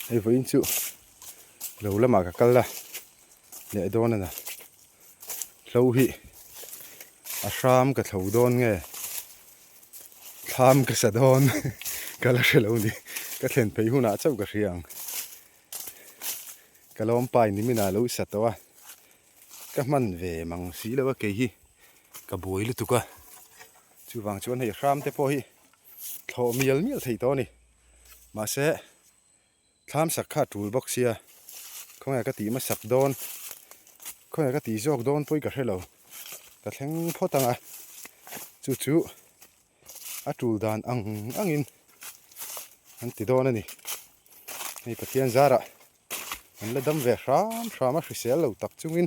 Hey với chú lâu lắm mà cả cân là nhẹ đón này nè lâu hi Hram cái thầu đón nghe tham cái sạt đón cái là sẽ lâu đi cái thuyền phải hú nã cháu cái riêng cái lom bài ní mình là lâu sạt đó cái mặn về mang xí là cái hi cái bùi lúc tụi cái chú vàng chú anh hay Hram thế po hi thọ miel thấy to nè mà sẽ tham sắc khát toolbox ya không ai cái tí mà sắc đón không ai cái tí giọt đón tôi cả hello cái thằng phốt tăng à chú chú à tool đàn ăn in anh tí đón này này cái tiền giá ra anh là đâm về Hram mà sẽ lâu tập trung in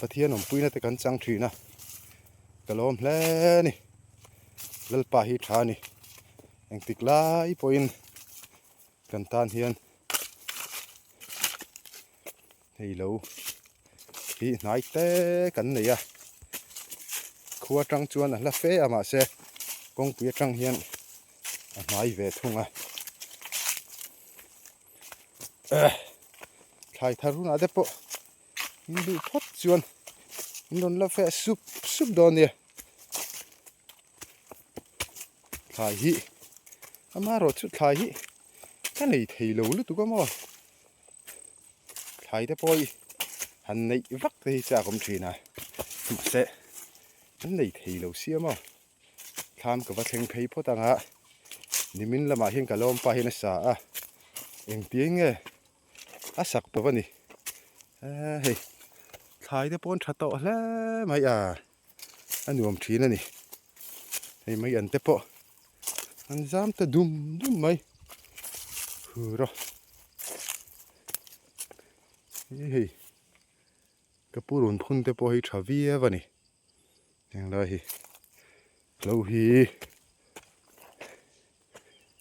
cái tiền ông pui nó tới căn trăng thủy na cái lom lẽ này lal pa hi tha ni anh tik lai point kan tan hian hei lo hi nai te kan nei a khua trăng chuan a la fe ama se kong pia trăng hian a nai ve thunga khai tharu na de po hindu phot chuan non la fe sup don ne khai hi ama ro chu khai hi cái này thì lù lúc tụi có mua thấy thế bôi hành này vắt thì sao cũng chỉ này mà sẽ cái này thì lù xía mà tham cái vật hình thấy phố tăng á ni mình là mà hiện cả lom pa hiện sa à em tiếng nghe á sặc bữa vậy hey thấy thế bôi chặt tọt lẽ mấy à anh nuông chỉ này hey mấy anh thế po anh dám ta đum mấy rồi hey cái bùn phun te po hi thavia vậy nè đang đây lâu hi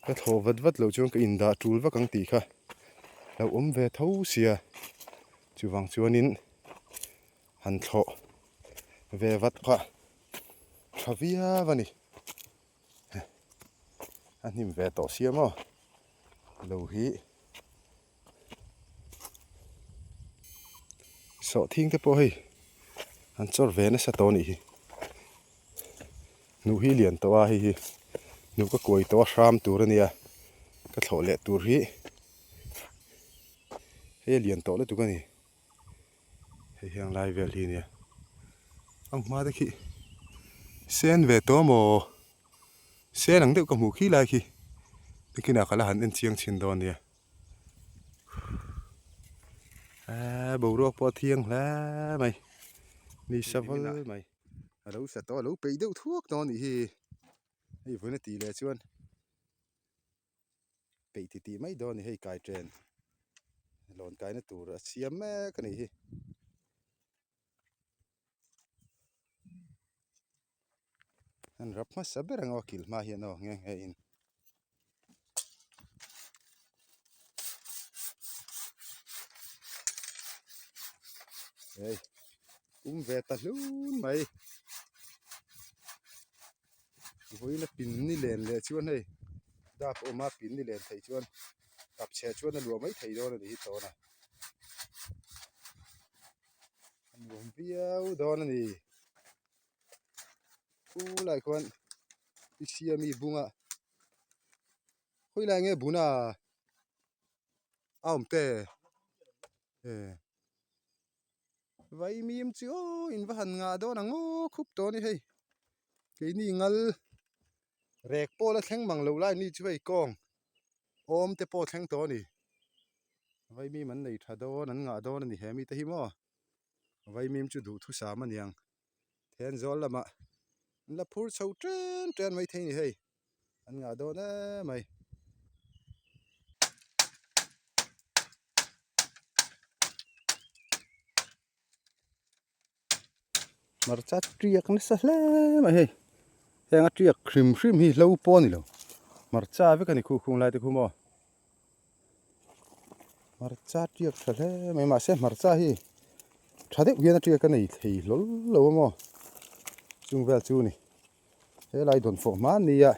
cái thổ vật lâu chung cái in đã trul và căng tì kha lâu về thấu xìa chú vàng chú nín hành thọ về vật kha thavia vậy nè anh nhìn về tổ xìa mà lâu hi sợ thiên thế po hi anh cho về nó sẽ to nỉ Hnuh hi liền to hi Hnuh có cuối to Hram tu rồi nè cái thổ lệ tu hi hay liền to lên tu cái nè hay hàng lai về liền nè ông má đấy khi sen về to mồ sen nắng đều có mù khí lại khi nào cả là hắn đến chiang chín đòn nè bầu ruột po thiêng lá mày đi sao với mày ở đâu sẽ to đâu bị đâu thuốc to nỉ hay với nó tỷ lệ chuan bị thì mấy đòn hay cài trên lòn cái nó tủ ra xiêm cái này an rap ma saber ang wakil ma hian no nge nge in hey ve ta hlun mai voi na pin ni len le chuan hei dap oma pin ni len thei chuan kap che chuan na lu mai thei do na hi to na an bom piau do na ni u lai kwan mi bunga hoi lai nge buna aum te vai mi em chu in va han nga do na ngo khup to ni hei ke ni ngal rek po la thleng mang lo lai ni chu hei kong om te po thleng to ni vai mi man nei tha do nan nga do na ni he mi te hi mo vai mi em chu du thu sa ma niang then zol lama la phur chho tren mai thei ni hei an nga do na mai marcha triak na sa hle mai hei heng a triak khrim khrim hi lo po ni lo marcha ve kan khu khung lai te khu mo marcha triak tha hle mai ma se marcha hi thade wian a triak ka nei thei lol lo mo chung vel chu ni he lai don fo man ni ya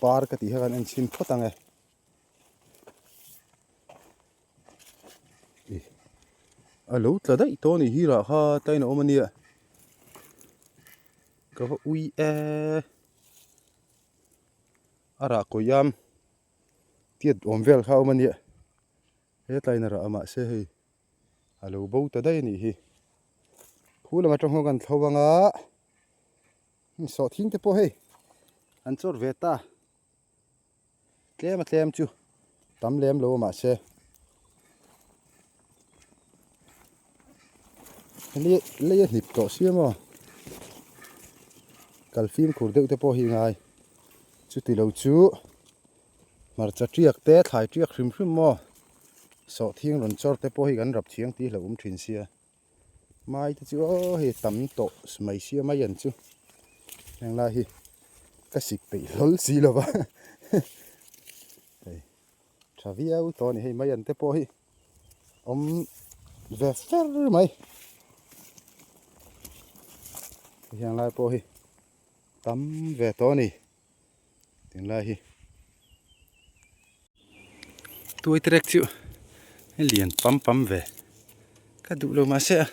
par ka ti han an chin photang e alo tla dai to ni hi ra ha tai na omania ka ui ara ko yam tiet om vel kha omania he tai na ra ama se hei alo bo ta dai ni hi khula ma tong kan thowanga so thing te po hei an chor veta tlem chu tam lem lo ma se le nip to siamo kalfim khur deuh te po hi ngai chu ti lo chu marcha triak te thlai triak hrim hrim mo so thing ron chor te po hi kan rap thiang ti lo thin sia mai te chu o he tam to smai sia mai an chu heng la hi ka sik pe lol si lo ba thavia u to ni hei mai an te po hi om ve fer mai heng lai po hi tam ve to ni tiếng lai hi tôi trek chu liền pam về cái đủ lâu mà sẽ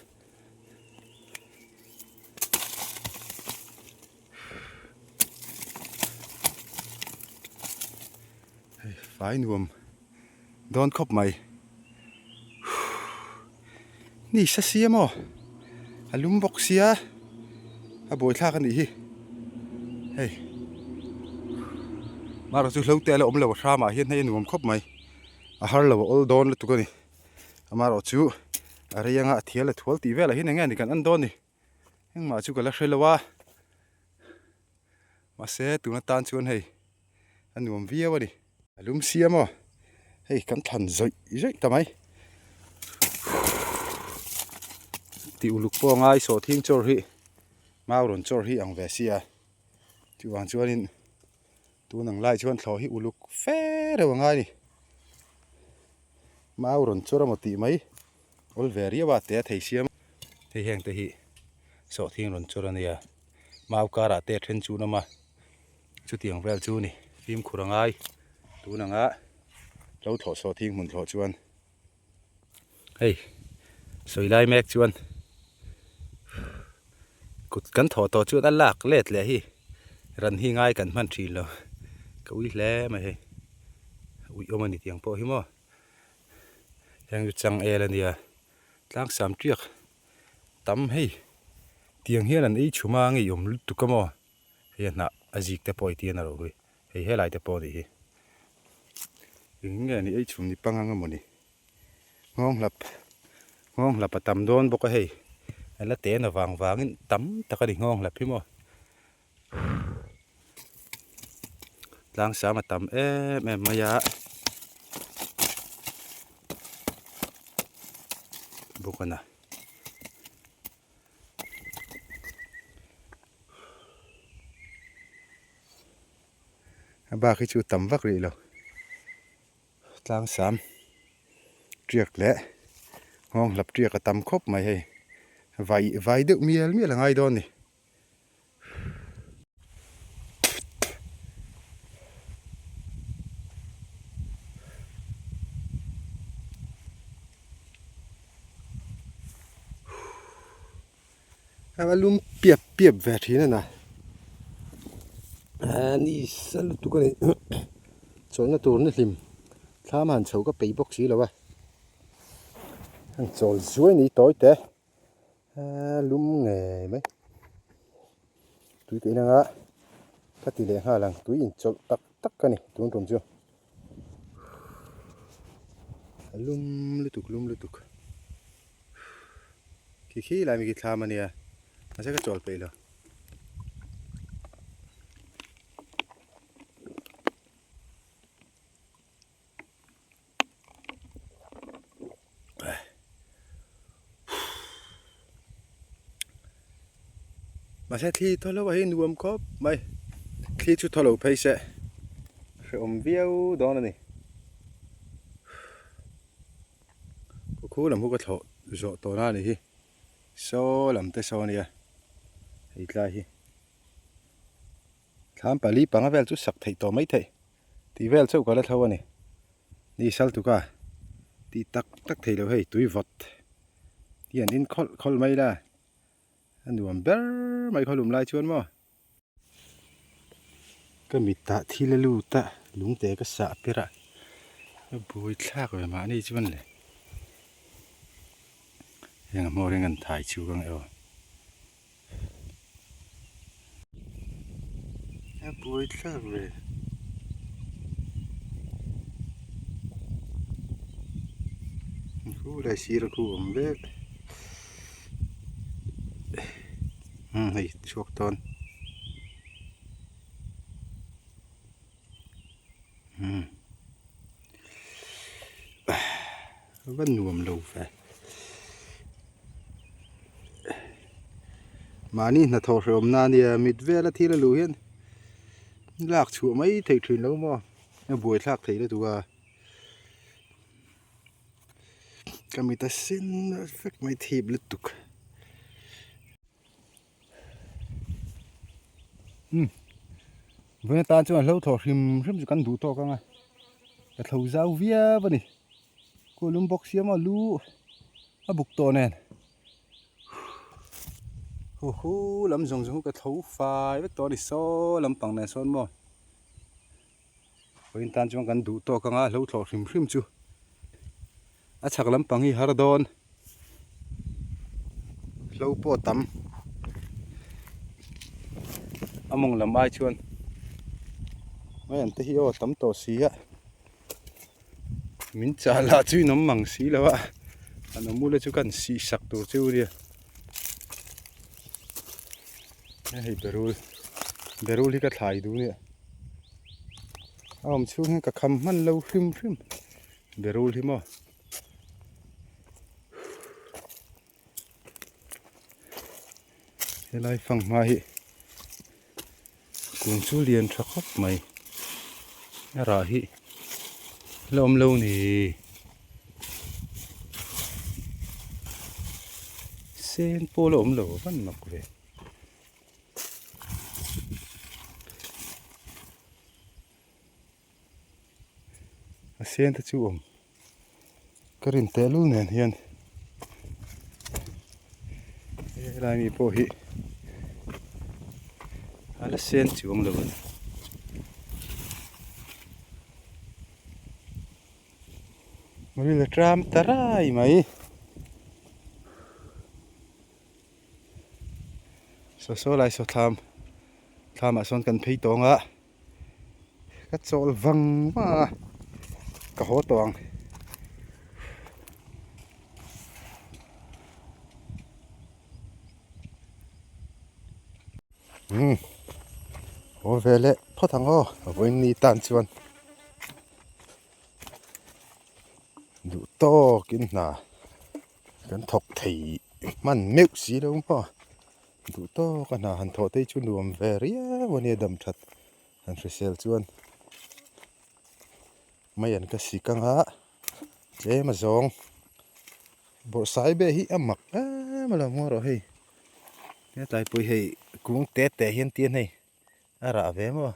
phải nuông đón khóc mày ni sa xia mo alum bok xia a bồi tha kan ni hi hey mà rồi chú lâu tè là ôm lâu xa mà hiện nay nuông khóc mày a har lâu ol don là tụi con đi mà rồi chú ở đây ngã thiệt là thuốc tí về là hiện nay nghe thì cần ăn don đi nhưng mà chú cái là xây lâu mà sẽ tụi nó tan chuan hay ăn nuông vía đi alum xia mo hey cẩn thận rồi tao mày tiểu lục po ngay số thiên chor hi mau ron chor hi ang ve sia chu wang chuan in tu nang lai chuan thlo hi uluk fe re wangai ni mau ron chora một tí mấy ol ve ria wa te thei siam thei heng te hi số thiên ron chora nia mau kara te then chu na ma chu tiang vel chu ni phim khurangai tu nang a lâu thọ số thiên mun thọ chuan hey soi lai mek chuan cút cắn thọ to chuan an lak let le hi ran hi ngai kan man thi lo ka ui hle ma he ui omani tiang po hi mo heng chang e la nia tlang sam triak tam hei tiang hian an ei chuma ngi yom tu ka mo he na azik te poi tian ro hui hei helai te po di hi nge ni ei chum ni panganga moni ngong lap tam don boka hei ala te na wangin tam takani ngong lap hi mo lang sa ma tam em maya bukana ba khi chu tam vak ri lo tlang sam triak le ngong lap triak a tam khop mai hei vai deuh miel miel ngai don ni lum piep ve thina na ani sal tu ko ni chol na tur na hlim thlam han chho ka pei box hi lo wa han chol zuai ni toi te lum nge mai tui ke na nga ka ti le ha lang tui in chol tak tak ka ni tun rom chu lum lutuk khi lại mi ki thlam ania a se ka chol pe lo mà sẽ thi thôi lâu hay nuông có mày thi chút thôi lâu phải sẽ viêu đó này cô làm hút cái thọ rõ to ra này hi so làm tới so này à thì lại hi tham bà lý bằng vel chút sặc thầy to mấy thầy thì vel chỗ có là thâu này đi sal tu cả đi tắc thầy lâu hay túi vật đi ăn in khol mấy ra anh nuông bé mấy khol lùm lại chuan mà cái mít tạ thi lê lu tạ lúng té cái sạ bê ra bùi thác rồi mà này chuan này yang mau dengan thai chu kang eo bùi thác rồi khu đại sĩ là khu ẩm vét này chuột ton vẫn nuông lâu phải mà ni là thọ sớm na ni mít ve là thi là lù hiền lạc chuột mấy thầy thuyền lâu mà nó bùi thác thầy đó tụi kami ta sin fek mai thib lutuk vừa ta cho lâu thọ rim rim kan du to kang cái thầu giao vía vậy nè cô lum box mà lu à bục to nè hu lắm dùng cái thấu phai vết to đi so lắm bằng này son mò vừa ta cho kan du to kang lâu thọ rim rim chu à chắc lắm bằng hi haradon lâu po tắm among làm ai chuan mấy anh thấy ô tắm tổ xí á mình trả lại chui nó măng xí là vậy anh nó mua lên chú cần xí sặc tổ chui đi này berul thì cái thải đủ nè ông chú nghe cả khăm man lâu phim berul thì mà thế lại phẳng mai cùng chú liền cho khóc mày ra hi lom lâu nè sen po lom lâu vẫn mặc về sen ta chú cái rin té luôn nè hiền lại mi po hi ala sen chú lâu mới là tram tarai mày so lại so tham mà son cần thấy tông á cắt sol văng mà cả hố tông ô về lệ phốt thằng ô ở bên ni tan chuan đủ to kín nà cái thọc thì man mèo xí đâu mà đủ to cái nà hắn thọ tây chuan đùm về riaวันนี้đầm thật hắn phải sel chuan mấy anh cái xì căng á chế mà giòn bộ sái bê hi âm mặc á mà là mua rồi hi cái tay bùi hi cũng tét tè hiên tiên hi à rạ vé mà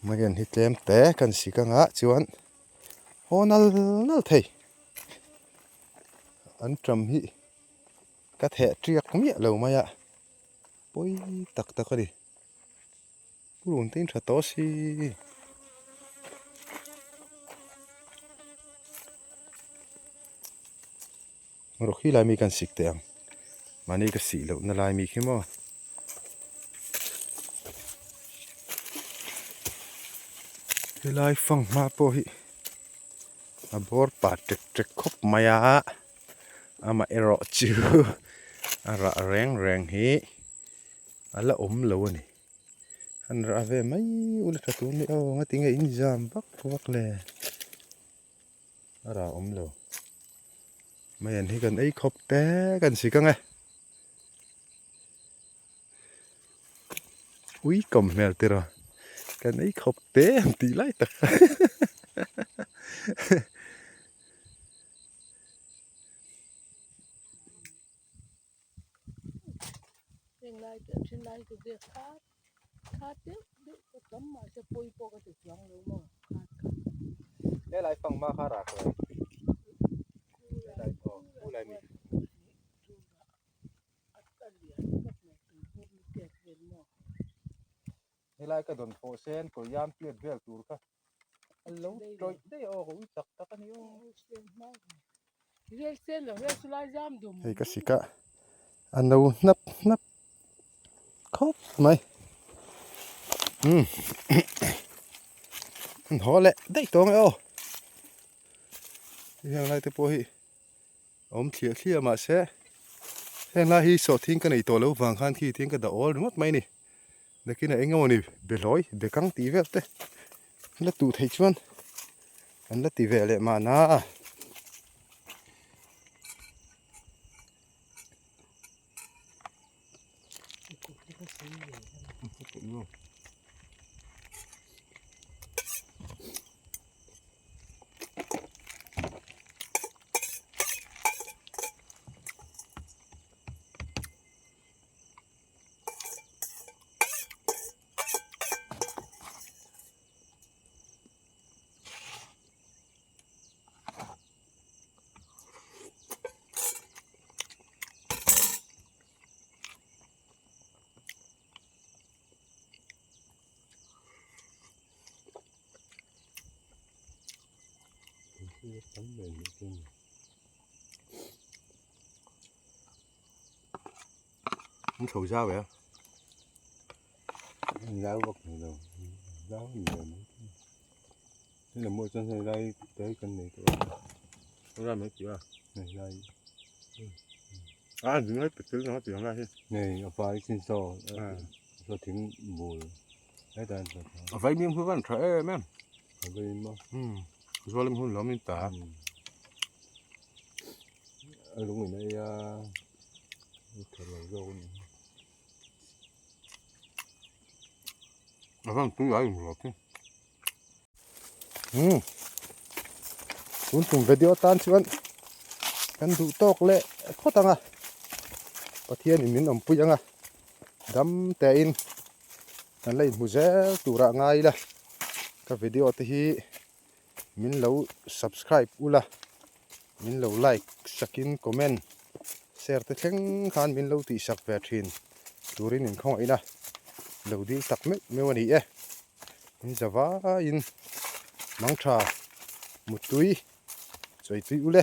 mấy anh hi tem té cần xì căng á chuan ô nal nal thầy anh trầm hi cái thẻ triệt mía lâu mày ạ bôi tắc tắc đi luôn tin thật to xí rồi khi lại mi cần xịt tiền mà này cái xị lâu nó lại mi khi mà cái lại phăng mà bôi à bor pa trek trek khop maya ama ero chu ara reng reng hi ala lâu nè anh ra về mấy ule thật tuôn đi ô ngay tiếng in jam bắc lè ara lâu mấy anh thì cần ấy khop té cần gì căng à ui cầm mèo tê rồi cần ấy khop té tí lại tật trên lai cái việc khát tiếp biết có tấm mà sẽ bôi po cái thực lòng đâu mà khát để lại phăng ma khá rạc rồi để lại ô lại mi để lại cái đồn phô sen của yam tuyệt vời tour cả lâu rồi đây ô cũng tắc tắc anh yêu riêng sen là riêng lai giam đùm hay cái gì cả anh đâu nấp nấp khóc mày họ lẹ đây to ngay ô hiện lại tôi bôi ôm thiệt kia mà sẽ hiện lại hi sọ thiên cái này to lâu vàng khan khi thiên cái đầu đúng mất mày nè để cái này anh ngồi nè để lối để căng tí về thế là tụ thấy chuan anh là tí về lại mà na không thầu ra vậy giáo vật này đâu giáo gì rồi thế là mua chân này đây tới cân này không ra mấy kiểu à này đây à đừng nói tự nó tiếng ra này ở phải xin so so tiếng bùi đấy ta ở vậy miếng phương văn trẻ men ở bên mà do lâm hôn lắm nên ta ở lúc này đây thật là dâu à vâng tôi nói một cái cuốn cùng video tan chuan kan du tok le khotanga pathian min om puyanga dam te in kan lei muzel tura ngai la ka video te hi min lo subscribe ula min lo like sakin comment share te thleng khan min lo ti sak ve thin turin in khong ina lo dil tak me wani e in zawa in mangtha mutui choi tui ule